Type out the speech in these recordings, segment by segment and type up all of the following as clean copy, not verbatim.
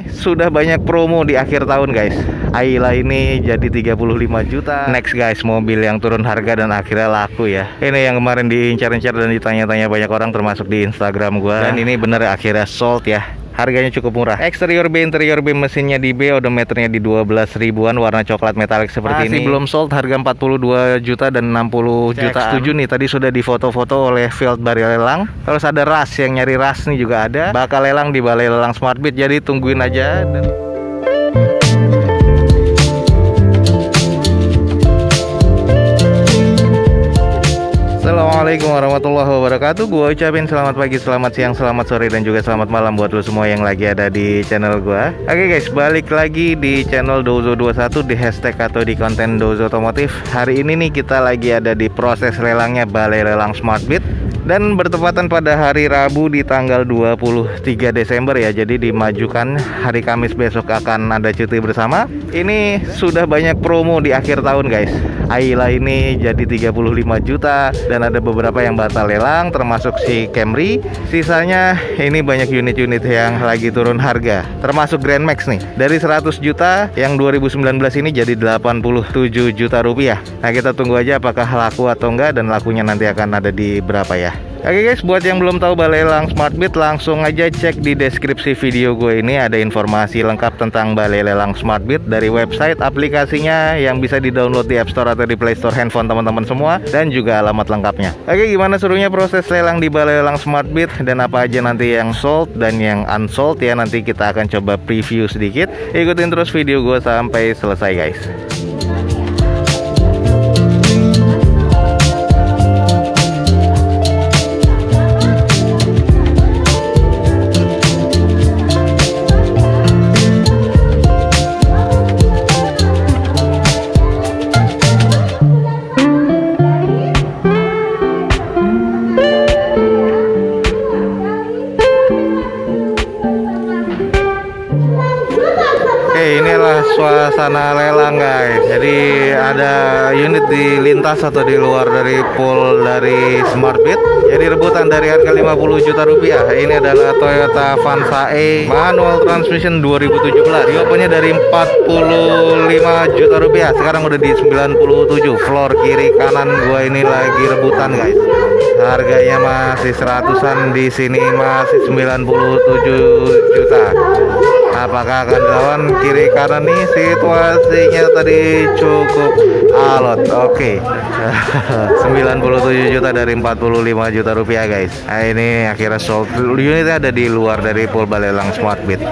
Sudah banyak promo di akhir tahun guys. Ayla ini jadi 35 juta. Next guys, mobil yang turun harga dan akhirnya laku ya. Ini yang kemarin diincar-incar dan ditanya-tanya banyak orang termasuk di Instagram gua. Dan ini bener akhirnya sold ya. Harganya cukup murah. Eksterior B, interior B, mesinnya di B, odometernya di 12 ribuan, warna coklat metalik seperti ini. Masih belum sold, harga 42 juta dan 60 juta. Setuju nih, tadi sudah difoto-foto oleh Field Balai Lelang. Terus ada Ras, yang nyari Ras nih juga ada. Bakal lelang di Balai Lelang Smartbeat, jadi tungguin aja. Assalamualaikum warahmatullahi wabarakatuh. Gue ucapin selamat pagi, selamat siang, selamat sore, dan juga selamat malam buat lo semua yang lagi ada di channel gue. Oke guys, balik lagi di channel Dozo21, di hashtag atau di konten Dozo Otomotif. Hari ini nih kita lagi ada di proses lelangnya Balai Lelang Smartbeat. Dan bertepatan pada hari Rabu di tanggal 23 Desember ya. Jadi dimajukan hari Kamis besok akan ada cuti bersama. Ini sudah banyak promo di akhir tahun guys. Ayla ini jadi 35 juta. Dan ada beberapa yang batal lelang, termasuk si Camry. Sisanya ini banyak unit-unit yang lagi turun harga, termasuk Grand Max nih. Dari 100 juta yang 2019 ini jadi 87 juta rupiah. Nah kita tunggu aja apakah laku atau enggak. Dan lakunya nanti akan ada di berapa ya. Oke guys, buat yang belum tahu Balai Lelang Smartbeat, langsung aja cek di deskripsi video gue ini. Ada informasi lengkap tentang Balai Lelang Smartbeat dari website, aplikasinya yang bisa di-download di App Store atau di Play Store handphone teman-teman semua, dan juga alamat lengkapnya. Oke, gimana serunya proses lelang di Balai Lelang Smartbeat, dan apa aja nanti yang sold dan yang unsold ya. Nanti kita akan coba preview sedikit. Ikutin terus video gue sampai selesai guys. Inilah suasana lelang guys. Jadi ada unit di lintas atau di luar dari pool dari Smartbeat. Jadi rebutan dari harga 50 juta rupiah. Ini adalah Toyota Avanza E manual transmission 2017. Diopennya dari 45 juta rupiah. Sekarang udah di 97. Floor kiri kanan gua ini lagi rebutan guys. Harganya masih 100-an, di sini masih 97 juta. Apakah akan dilawan kiri kanan nih? Situasinya tadi cukup alot. Oke. 97 juta dari 45 juta rupiah guys. Nah, ini akhirnya sold. Unitnya ada di luar dari pool Balai Lelang Smartbeat.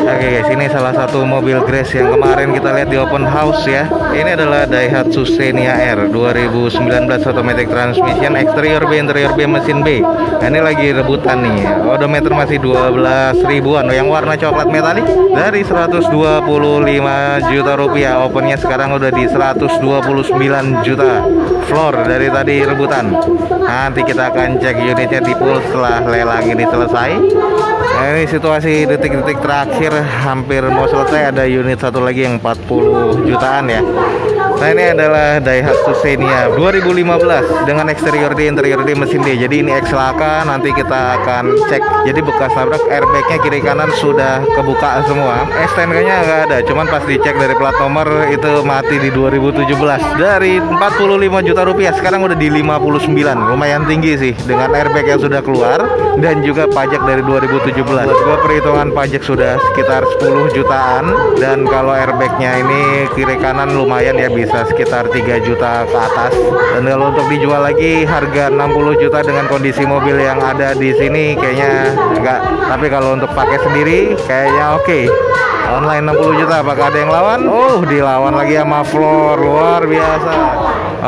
Oke guys, ini salah satu mobil Grace yang kemarin kita lihat di open house ya. Ini adalah Daihatsu Xenia R 2019 automatic transmission, eksterior B, interior B, mesin B. Nah, ini lagi rebutan nih. Odometer masih 12 ribuan. Yang warna coklat metalik dari 125 juta rupiah. Opennya sekarang udah di 129 juta. Floor dari tadi rebutan. Nanti kita akan cek unitnya di pool setelah lelang ini selesai. Nah, ini situasi detik-detik terakhir, hampir mau selesai. Ada unit satu lagi yang 40 jutaan ya. Nah, ini adalah Daihatsu Xenia 2015 dengan eksterior D, interior D, mesin D. Jadi ini ex laka, nanti kita akan cek. Jadi bekas tabrak, airbagnya kiri kanan sudah kebuka semua. STNK-nya nggak ada, cuman pas dicek dari plat nomor itu mati di 2017. Dari 45 juta rupiah sekarang udah di 59. Lumayan tinggi sih dengan airbag yang sudah keluar dan juga pajak dari 2017. Gua perhitungan pajak sudah sekitar 10 jutaan, dan kalau airbagnya ini kiri kanan lumayan ya, bisa sekitar 3 juta ke atas. Dan kalau untuk dijual lagi harga 60 juta dengan kondisi mobil yang ada di sini kayaknya enggak. Tapi kalau untuk pakai sendiri kayaknya oke. Online 60 juta, apakah ada yang lawan? Oh, dilawan lagi sama Floor, luar biasa.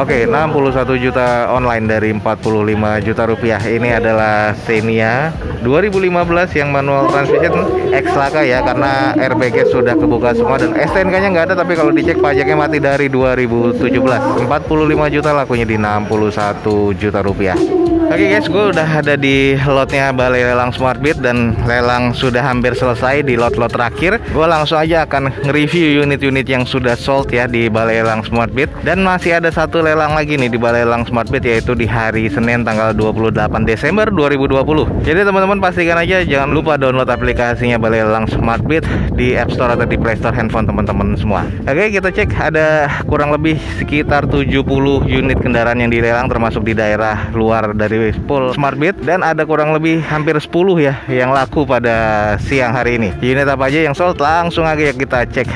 Oke, 61 juta online dari 45 juta rupiah. Ini adalah Xenia 2015 yang manual transmission ex laka ya, karena airbagnya sudah kebuka semua dan STNK-nya nggak ada. Tapi kalau dicek pajaknya mati dari 2017. 45 juta, lakunya di 61 juta rupiah. Oke guys, gue udah ada di lotnya Balai Lelang Smart Beat dan lelang sudah hampir selesai di lot-lot terakhir. Gue langsung aja akan nge-review unit-unit yang sudah sold ya di Balai Lelang Smart Beat. Dan masih ada satu lelang lagi nih di Balai Lelang Smart Beat, yaitu di hari Senin tanggal 28 Desember 2020. Jadi teman-teman pastikan aja jangan lupa download aplikasinya Balai Lelang Smart Beat di App Store atau di Play Store handphone teman-teman semua. Oke, kita cek ada kurang lebih sekitar 70 unit kendaraan yang dilelang termasuk di daerah luar dari pool Smart Beat, dan ada kurang lebih hampir 10 ya yang laku pada siang hari ini. Unit apa aja yang sold, langsung aja kita cek.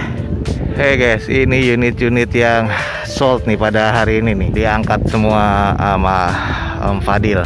Hey guys, ini unit-unit yang sold nih pada hari ini nih, diangkat semua sama Om Fadil.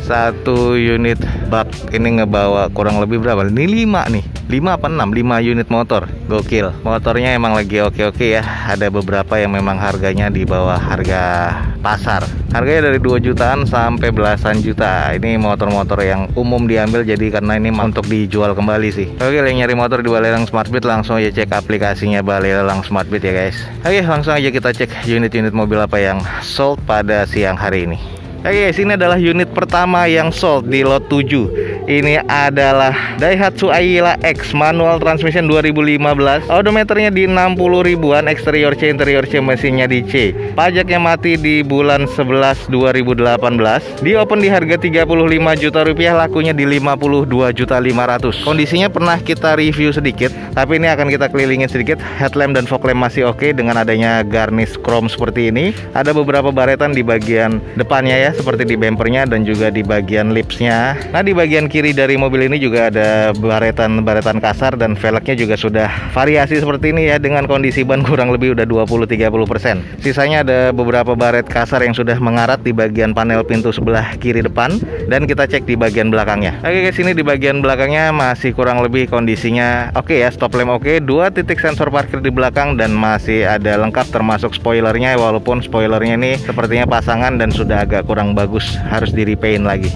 Satu unit bak ini ngebawa kurang lebih berapa? Ini 5 nih, 5 apa 6? 5 unit motor, gokil. Motornya emang lagi oke-oke ya. Ada beberapa yang memang harganya di bawah harga pasar. Harganya dari 2 jutaan sampai belasan juta. Ini motor-motor yang umum diambil, jadi karena ini untuk dijual kembali sih. Oke, yang nyari motor di Balai Lelang Smart Beat langsung aja cek aplikasinya Balai Lelang Smart Beat ya guys. Oke, langsung aja kita cek unit-unit mobil apa yang sold pada siang hari ini. Oke guys, ini adalah unit pertama yang sold di lot 7. Ini adalah Daihatsu Ayla X manual transmission 2015. Odometernya di 60 ribuan, eksterior C, interior C, mesinnya di C. Pajaknya mati di bulan 11 2018. Di open di harga 35 juta rupiah, lakunya di 52.500.000. Kondisinya pernah kita review sedikit, tapi ini akan kita kelilingin sedikit. Headlamp dan fog lamp masih oke dengan adanya garnish chrome seperti ini. Ada beberapa baretan di bagian depannya ya, seperti di bempernya dan juga di bagian lipsnya. Nah, di bagian kiri dari mobil ini juga ada baretan kasar dan velgnya juga sudah variasi seperti ini ya, dengan kondisi ban kurang lebih udah 20-30%. Sisanya ada beberapa baret kasar yang sudah mengarat di bagian panel pintu sebelah kiri depan, dan kita cek di bagian belakangnya. Oke guys, ini di bagian belakangnya masih kurang lebih kondisinya oke ya. Stop lamp oke, 2 titik sensor parkir di belakang dan masih ada lengkap termasuk spoilernya, walaupun spoilernya ini sepertinya pasangan dan sudah agak kurang bagus, harus di repaint lagi.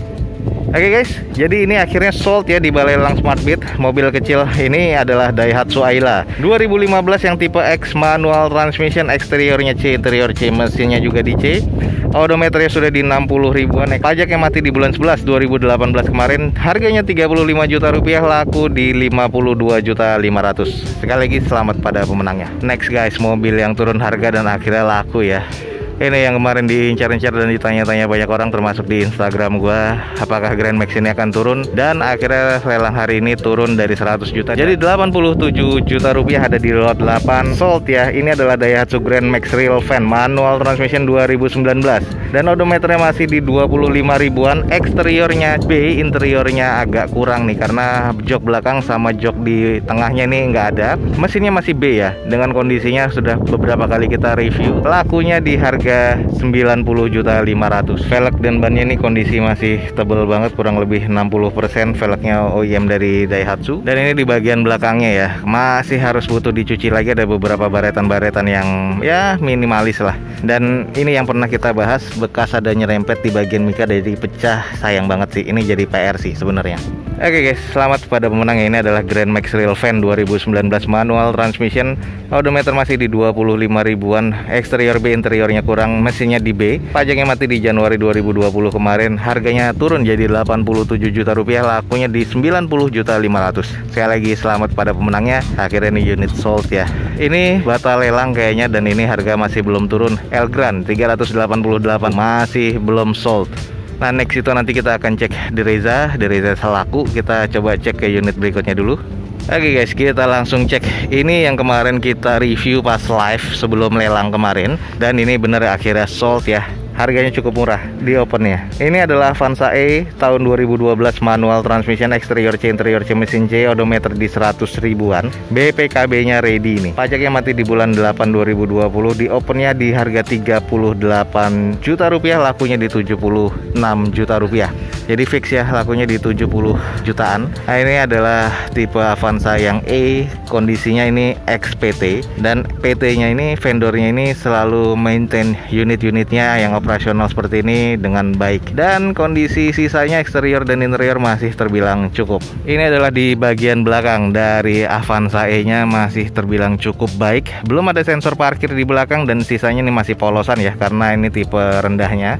Oke guys, jadi ini akhirnya sold ya di Balai Lelang Smart Beat. Mobil kecil ini adalah Daihatsu Ayla 2015 yang tipe X manual transmission, eksteriornya C, interior C, mesinnya juga di C. Odometernya sudah di 60 ribuan. Pajaknya mati di bulan 11 2018 kemarin. Harganya 35 juta rupiah, laku di 52.500.000. Sekali lagi selamat pada pemenangnya. Next guys, mobil yang turun harga dan akhirnya laku ya. Ini yang kemarin diincar-incar dan ditanya-tanya banyak orang termasuk di Instagram gua, apakah Grand Max ini akan turun, dan akhirnya lelang hari ini turun dari 100 juta jadi 87 juta rupiah, ada di lot 8 sold ya. Ini adalah Daihatsu Grand Max Real Van manual transmission 2019 dan odometernya masih di 25 ribuan, eksteriornya B, interiornya agak kurang nih karena jok belakang sama jok di tengahnya ini nggak ada. Mesinnya masih B ya, dengan kondisinya sudah beberapa kali kita review. Lakunya di harga 90.500.000. Velg dan bannya ini kondisi masih tebel banget, kurang lebih 60%. Velgnya OEM dari Daihatsu. Dan ini di bagian belakangnya ya, masih harus butuh dicuci lagi, ada beberapa baretan-baretan yang ya minimalis lah. Dan ini yang pernah kita bahas, bekas ada nyerempet di bagian mika dari pecah, sayang banget sih. Ini jadi PR sih sebenarnya. Oke guys, selamat pada pemenang. Ini adalah Grand Max Real Van 2019 manual transmission. Odometer masih di 25 ribuan, eksterior B, interiornya kurang, mesinnya di B. Pajaknya mati di Januari 2020 kemarin. Harganya turun jadi 87 juta rupiah, lakunya di 90.500.000. Sekali lagi selamat pada pemenangnya. Akhirnya ini unit sold ya. Ini batal lelang kayaknya, dan ini harga masih belum turun. Elgrand 388 masih belum sold. Nah, next itu nanti kita akan cek di Reza selaku. Kita coba cek ke unit berikutnya dulu. Oke guys, kita langsung cek. Ini yang kemarin kita review pas live sebelum lelang kemarin, dan ini bener akhirnya sold ya. Harganya cukup murah di opennya. Ini adalah Avanza E tahun 2012 manual transmission, eksterior C, interior C, mesin C, odometer di 100 ribuan. BPKB nya ready nih. Pajaknya mati di bulan 8 2020. Di opennya di harga 38 juta rupiah, lakunya di 76 juta rupiah. Jadi fix ya, lakunya di 70 jutaan. Nah, ini adalah tipe Avanza yang E. Kondisinya ini XPT, dan PT nya ini, vendornya ini selalu maintain unit-unitnya yang operasional seperti ini dengan baik, dan kondisi sisanya eksterior dan interior masih terbilang cukup. Ini adalah di bagian belakang dari Avanza E nya, masih terbilang cukup baik. Belum ada sensor parkir di belakang, dan sisanya ini masih polosan ya karena ini tipe rendahnya.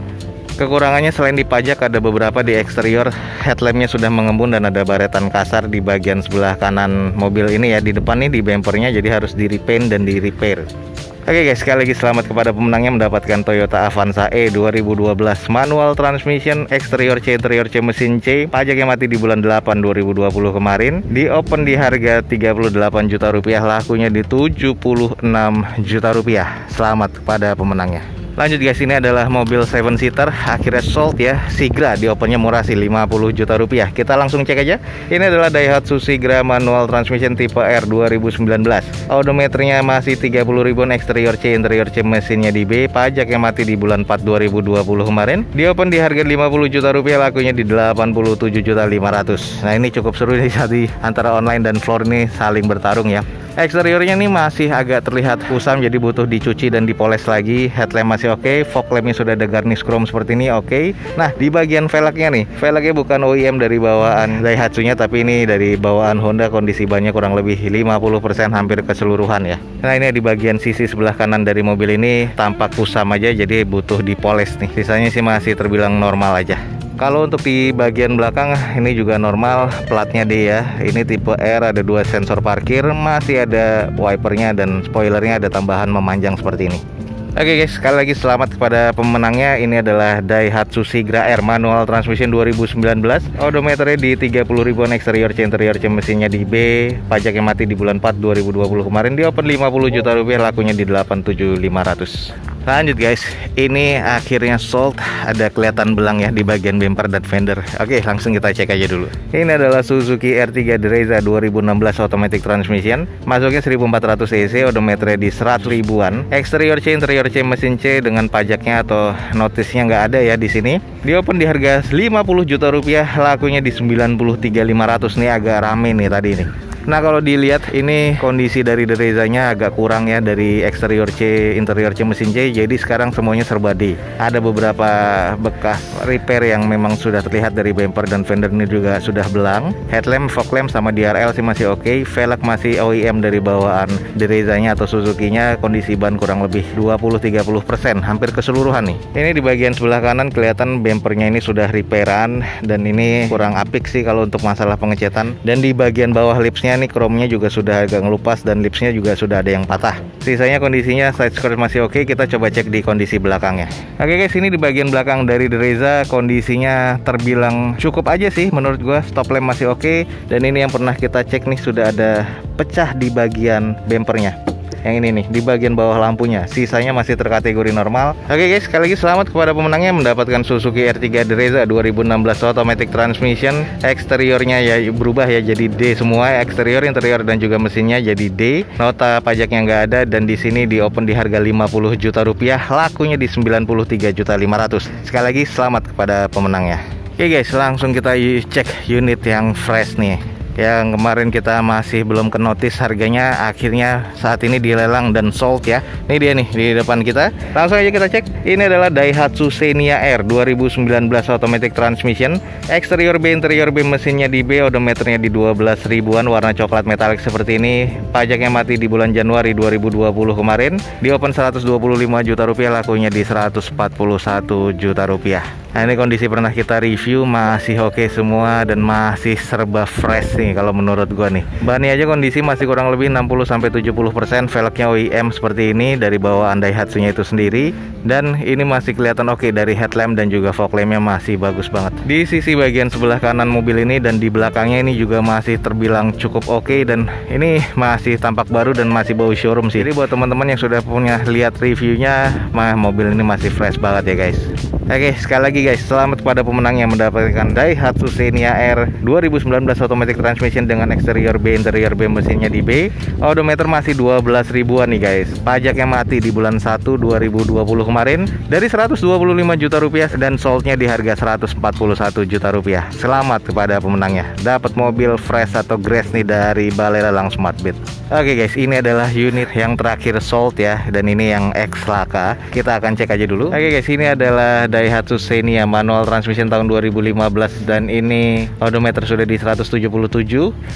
Kekurangannya selain dipajak ada beberapa di eksterior. Headlampnya sudah mengembun dan ada baretan kasar di bagian sebelah kanan mobil ini ya. Di depan nih di bempernya, jadi harus di repaint dan di repair. Oke guys, sekali lagi selamat kepada pemenangnya mendapatkan Toyota Avanza E 2012 manual transmission, eksterior C, interior C, mesin C. Pajaknya mati di bulan 8 2020 kemarin. Di open di harga 38 juta rupiah, lakunya di 76 juta rupiah. Selamat kepada pemenangnya. Lanjut guys, ini adalah mobil 7-seater akhirnya sold ya. Sigra di opennya murah sih, 50 juta rupiah. Kita langsung cek aja. Ini adalah Daihatsu Sigra manual transmission tipe R 2019. Odometernya masih 30 ribuan, eksterior C, interior C, mesinnya di B. Pajaknya mati di bulan 4 2020 kemarin. Di open di harga 50 juta rupiah, lakunya di 87 juta 500. Nah ini cukup seru nih, tadi antara online dan floor ini saling bertarung ya. Eksteriornya nih masih agak terlihat kusam, jadi butuh dicuci dan dipoles lagi. Headlamp masih oke, fog lampnya sudah ada garnish chrome seperti ini, oke. Nah di bagian velgnya nih, velgnya bukan OEM dari bawaan Daihatsu-nya, tapi ini dari bawaan Honda. Kondisi bannya kurang lebih 50% hampir keseluruhan ya. Nah ini di bagian sisi sebelah kanan dari mobil ini tampak kusam aja, jadi butuh dipoles nih. Sisanya sih masih terbilang normal aja. Kalau untuk di bagian belakang ini juga normal, platnya D ya. Ini tipe R, ada 2 sensor parkir, masih ada wipernya dan spoilernya ada tambahan memanjang seperti ini. Oke guys, sekali lagi selamat kepada pemenangnya. Ini adalah Daihatsu Sigra R manual transmission 2019. Odometernya di 30 ribuan, eksterior C, interior C, mesinnya di B. Pajaknya mati di bulan 4 2020 kemarin. Di open 50 juta rupiah, lakunya di 87.500. Lanjut guys, ini akhirnya sold. Ada kelihatan belang ya di bagian bumper dan fender. Oke, langsung kita cek aja dulu. Ini adalah Suzuki R3 Dereza 2016 automatic transmission. Masuknya 1400 cc, odometernya di 100 ribuan. Eksterior C, interior C, mesin C dengan pajaknya atau notisnya nggak ada ya di sini. Di open di harga 50 juta rupiah, lakunya di 93.500. Nih agak rame nih tadi nih. Nah kalau dilihat ini kondisi dari Derezanya agak kurang ya, dari eksterior C, interior C, mesin C. Jadi sekarang semuanya serba D. Ada beberapa bekas repair yang memang sudah terlihat dari bumper dan fender ini juga sudah belang. Headlamp, fog lamp sama DRL sih masih oke. Velg masih OEM dari bawaan Derezanya atau Suzuki-nya. Kondisi ban kurang lebih 20-30%, hampir keseluruhan nih. Ini di bagian sebelah kanan kelihatan bumpernya ini sudah repairan dan ini kurang apik sih kalau untuk masalah pengecetan. Dan di bagian bawah lipsnya nih chrome-nya juga sudah agak ngelupas dan lipsnya juga sudah ada yang patah. Sisanya kondisinya side skirt masih oke. Kita coba cek di kondisi belakangnya. Oke guys, ini di bagian belakang dari Dereza kondisinya terbilang cukup aja sih menurut gua. Stop lamp masih oke, dan ini yang pernah kita cek nih sudah ada pecah di bagian bumpernya. Yang ini nih di bagian bawah lampunya, sisanya masih terkategori normal. Oke guys, sekali lagi selamat kepada pemenangnya mendapatkan Suzuki R3 Dereza 2016 automatic transmission. Eksteriornya ya berubah ya jadi D semua, eksterior, interior dan juga mesinnya jadi D. Nota pajaknya nggak ada dan di sini di open di harga 50 juta rupiah, lakunya di 93 juta 500. Sekali lagi selamat kepada pemenangnya. Oke guys, langsung kita cek unit yang fresh nih. Yang kemarin kita masih belum ke notice harganya, akhirnya saat ini dilelang dan sold ya. Ini dia nih di depan kita. Langsung aja kita cek. Ini adalah Daihatsu Xenia R 2019 automatic transmission. Eksterior B, interior B, mesinnya di B, odometernya di 12 ribuan, warna coklat metalik seperti ini. Pajaknya mati di bulan Januari 2020 kemarin. Di open 125 juta rupiah, lakunya di 141 juta rupiah. Nah ini kondisi pernah kita review, masih oke semua dan masih serba fresh nih kalau menurut gua nih. Bannya aja kondisi masih kurang lebih 60-70%. Velgnya OEM seperti ini dari bawaan Daihatsu-nya itu sendiri. Dan ini masih kelihatan oke dari headlamp dan juga fog lamp-nya masih bagus banget. Di sisi bagian sebelah kanan mobil ini dan di belakangnya ini juga masih terbilang cukup oke, dan ini masih tampak baru dan masih bau showroom sih. Jadi buat teman-teman yang sudah punya lihat reviewnya, mobil ini masih fresh banget ya guys. Oke, sekali lagi guys, selamat kepada pemenang yang mendapatkan Daihatsu Xenia R 2019 automatic transmission dengan eksterior B, interior B, mesinnya di B. Odometer masih 12 ribuan nih guys. Pajaknya mati di bulan 1 2020 kemarin dari 125 juta rupiah dan soldnya di harga 141 juta rupiah. Selamat kepada pemenangnya, dapat mobil fresh atau grass nih dari Balai Lelang Smartbit. Oke guys, ini adalah unit yang terakhir sold ya, dan ini yang X laka. Kita akan cek aja dulu. Oke guys, ini adalah Daihatsu Xenia manual transmission tahun 2015, dan ini odometer sudah di 177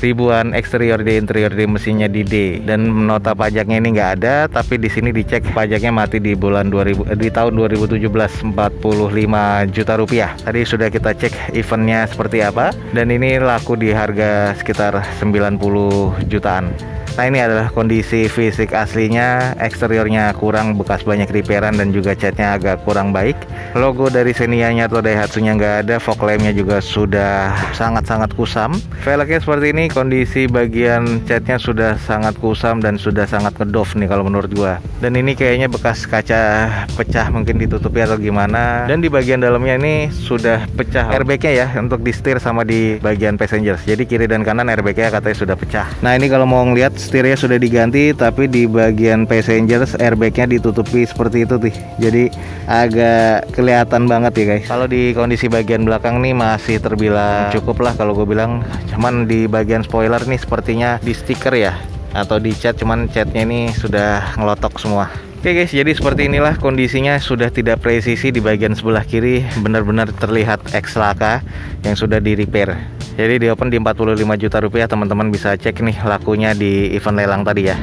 ribuan, eksterior D, interior D, mesinnya di D, dan nota pajaknya ini nggak ada, tapi di sini dicek pajaknya mati di tahun 2017 45 juta rupiah. Tadi sudah kita cek eventnya seperti apa, dan ini laku di harga sekitar 90 jutaan. Nah, ini adalah kondisi fisik aslinya. Eksteriornya kurang, bekas banyak repairan, dan juga catnya agak kurang baik. Logo dari Xenia-nya atau Daihatsu-nya nggak ada. Fog lamp-nya juga sudah sangat-sangat kusam. Velgnya seperti ini, kondisi bagian catnya sudah sangat kusam dan sudah sangat ngedof nih kalau menurut gua. Dan ini kayaknya bekas kaca pecah, mungkin ditutupi atau gimana. Dan di bagian dalamnya ini sudah pecah airbag-nya ya, untuk di setir sama di bagian passengers. Jadi kiri dan kanan airbag-nya katanya sudah pecah. Nah, ini kalau mau ngeliat, setirnya sudah diganti, tapi di bagian passengers airbagnya ditutupi seperti itu tuh. Jadi agak kelihatan banget ya guys. Kalau di kondisi bagian belakang nih masih terbilang cukup lah kalau gue bilang. Cuman di bagian spoiler nih sepertinya di stiker ya, atau di cat, cuman catnya ini sudah ngelotok semua. Oke guys, jadi seperti inilah kondisinya, sudah tidak presisi di bagian sebelah kiri, benar-benar terlihat ex laka yang sudah di repair. Jadi di open di 45 juta rupiah, teman-teman bisa cek nih lakunya di event lelang tadi ya.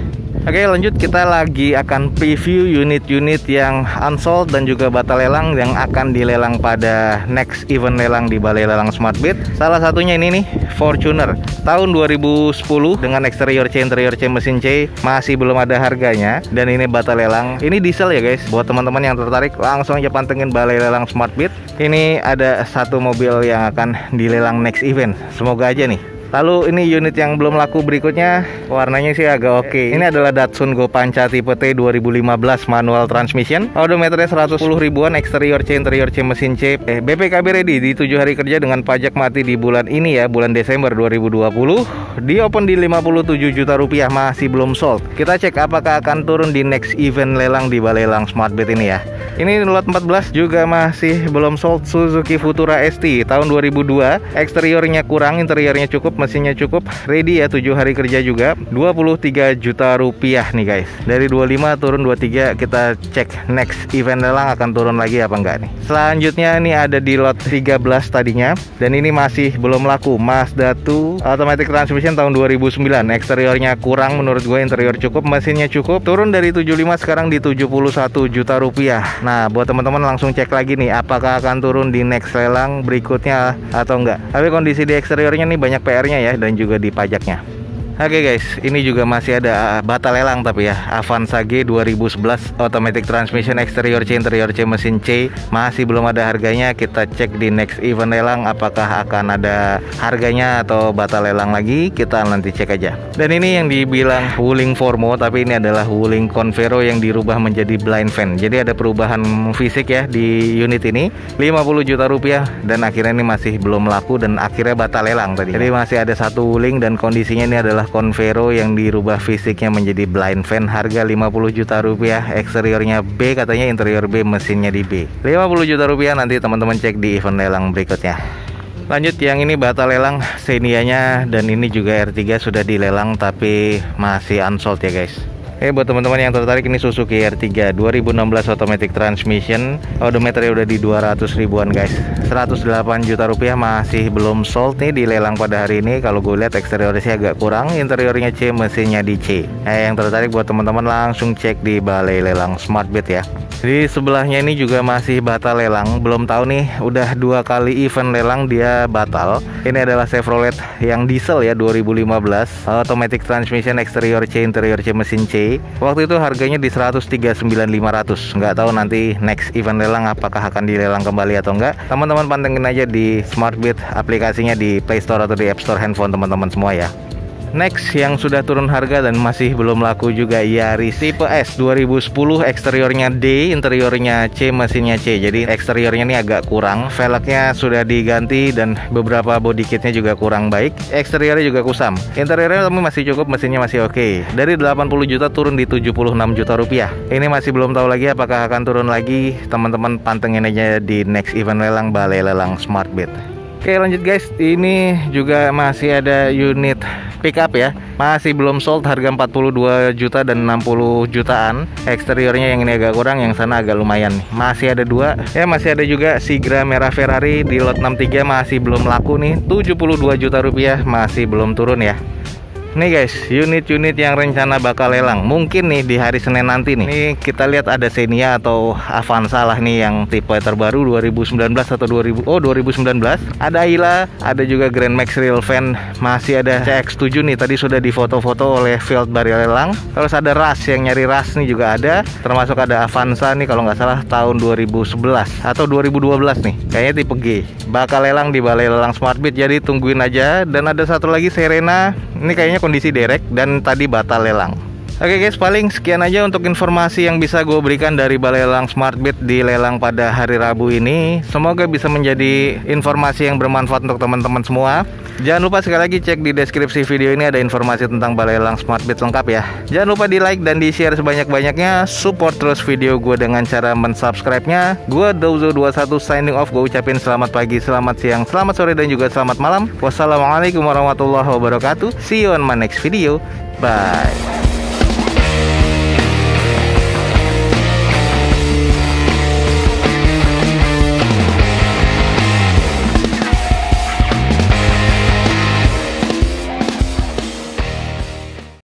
Oke, lanjut, kita lagi akan preview unit-unit yang unsold dan juga batal lelang yang akan dilelang pada next event lelang di Balai Lelang Smartbeat. Salah satunya ini nih, Fortuner tahun 2010 dengan eksterior C, interior C, mesin C, masih belum ada harganya, dan ini batal lelang. Ini diesel ya guys. Buat teman-teman yang tertarik, langsung aja pantengin Balai Lelang Smartbeat. Ini ada satu mobil yang akan dilelang next event. Semoga aja nih. Lalu ini unit yang belum laku berikutnya, warnanya sih agak oke. Ini adalah Datsun Go Pancha tipe T 2015 manual transmission. Odometernya 110 ribuan, eksterior C, interior C, mesin C. BPKB ready di 7 hari kerja dengan pajak mati di bulan ini ya, bulan Desember 2020. Di open di 57 juta rupiah, masih belum sold. Kita cek apakah akan turun di next event lelang di Balai Lelang Smartbeat ini ya. Ini lot 14 juga masih belum sold, Suzuki Futura ST tahun 2002. Eksteriornya kurang, interiornya cukup, mesinnya cukup, ready ya, 7 hari kerja juga. 23 juta rupiah nih guys. Dari 25 turun 23, kita cek next event lelang akan turun lagi apa enggak nih. Selanjutnya ini ada di lot 13 tadinya, dan ini masih belum laku, Mazda 2 automatic transmission tahun 2009. Eksteriornya kurang menurut gue, interior cukup, mesinnya cukup. Turun dari 75 sekarang di 71 juta rupiah. Nah, buat teman-teman langsung cek lagi nih, apakah akan turun di next lelang berikutnya atau enggak. Tapi kondisi di eksteriornya nih banyak PR-nya ya, dan juga di pajaknya. Oke guys, ini juga masih ada batal lelang tapi ya, Avanza G 2011 automatic transmission, eksterior C, interior C, mesin C, masih belum ada harganya. Kita cek di next event lelang apakah akan ada harganya atau batal lelang lagi, kita nanti cek aja. Dan ini yang dibilang Wuling Formo, tapi ini adalah Wuling Convero yang dirubah menjadi blind van. Jadi ada perubahan fisik ya di unit ini. 50 juta rupiah, dan akhirnya ini masih belum laku dan akhirnya batal lelang tadi. Jadi masih ada satu Wuling, dan kondisinya ini adalah Convero yang dirubah fisiknya menjadi blind van, harga 50 juta rupiah, eksteriornya B katanya, interior B, mesinnya di B. 50 juta rupiah, nanti teman-teman cek di event lelang berikutnya. Lanjut, yang ini batal lelang Xenia-nya, dan ini juga R3 sudah dilelang tapi masih unsold ya guys. Buat teman-teman yang tertarik, ini Suzuki R3 2016 automatic transmission, odometernya udah di 200 ribuan guys. 108 juta rupiah, masih belum sold nih di lelang pada hari ini. Kalau gue lihat eksteriornya sih agak kurang, interiornya C, mesinnya di C. Yang tertarik buat teman-teman langsung cek di Balai Lelang Smartbeat ya. Di sebelahnya ini juga masih batal lelang, belum tahu nih, udah 2 kali event lelang dia batal. Ini adalah Chevrolet yang diesel ya, 2015 automatic transmission, eksterior C, interior C, mesin C. Waktu itu harganya di 139.500. Nggak tahu nanti next event lelang apakah akan dilelang kembali atau enggak. Teman-teman pantengin aja di Smartbeat, aplikasinya di Play Store atau di App Store handphone teman-teman semua ya. Next yang sudah turun harga dan masih belum laku juga, Yaris tipe S 2010, eksteriornya D, interiornya C, mesinnya C. Jadi eksteriornya ini agak kurang, velgnya sudah diganti dan beberapa body kitnya juga kurang baik. Eksteriornya juga kusam, interiornya tapi masih cukup, mesinnya masih oke. Dari 80 juta turun di 76 juta rupiah. Ini masih belum tahu lagi apakah akan turun lagi. Teman-teman pantengin aja di next event lelang Balai Lelang Smartbeat. Oke lanjut guys, ini juga masih ada unit pickup ya, masih belum sold, harga 42 juta dan 60 jutaan. Eksteriornya yang ini agak kurang, yang sana agak lumayan nih. Masih ada dua ya, masih ada juga Sigra merah Ferrari di lot 63 masih belum laku nih, 72 juta rupiah, masih belum turun ya. Nih guys, unit-unit yang rencana bakal lelang mungkin nih di hari Senin nanti nih. Nih kita lihat ada Xenia atau Avanza lah nih yang tipe terbaru 2019 atau 2019. Ada Ayla, ada juga Grand Max Real Van, masih ada CX-7 nih, tadi sudah difoto-foto oleh Field Bari Lelang. Terus ada Rush, yang nyari Rush nih juga ada. Termasuk ada Avanza nih kalau nggak salah tahun 2011 atau 2012 nih. Kayaknya tipe G. Bakal lelang di Balai Lelang Smartbeat, jadi tungguin aja. Dan ada satu lagi Serena. Ini kayaknya kondisi derek dan tadi batal lelang. Oke guys, paling sekian aja untuk informasi yang bisa gue berikan dari Balai Lelang Smartbeat di lelang pada hari Rabu ini. Semoga bisa menjadi informasi yang bermanfaat untuk teman-teman semua. Jangan lupa sekali lagi cek di deskripsi video ini, ada informasi tentang Balai Lelang Smartbeat lengkap ya. Jangan lupa di like dan di share sebanyak-banyaknya. Support terus video gue dengan cara mensubscribe-nya. Gue Douzo21 signing off. Gue ucapin selamat pagi, selamat siang, selamat sore, dan juga selamat malam. Wassalamualaikum warahmatullahi wabarakatuh. See you on my next video. Bye.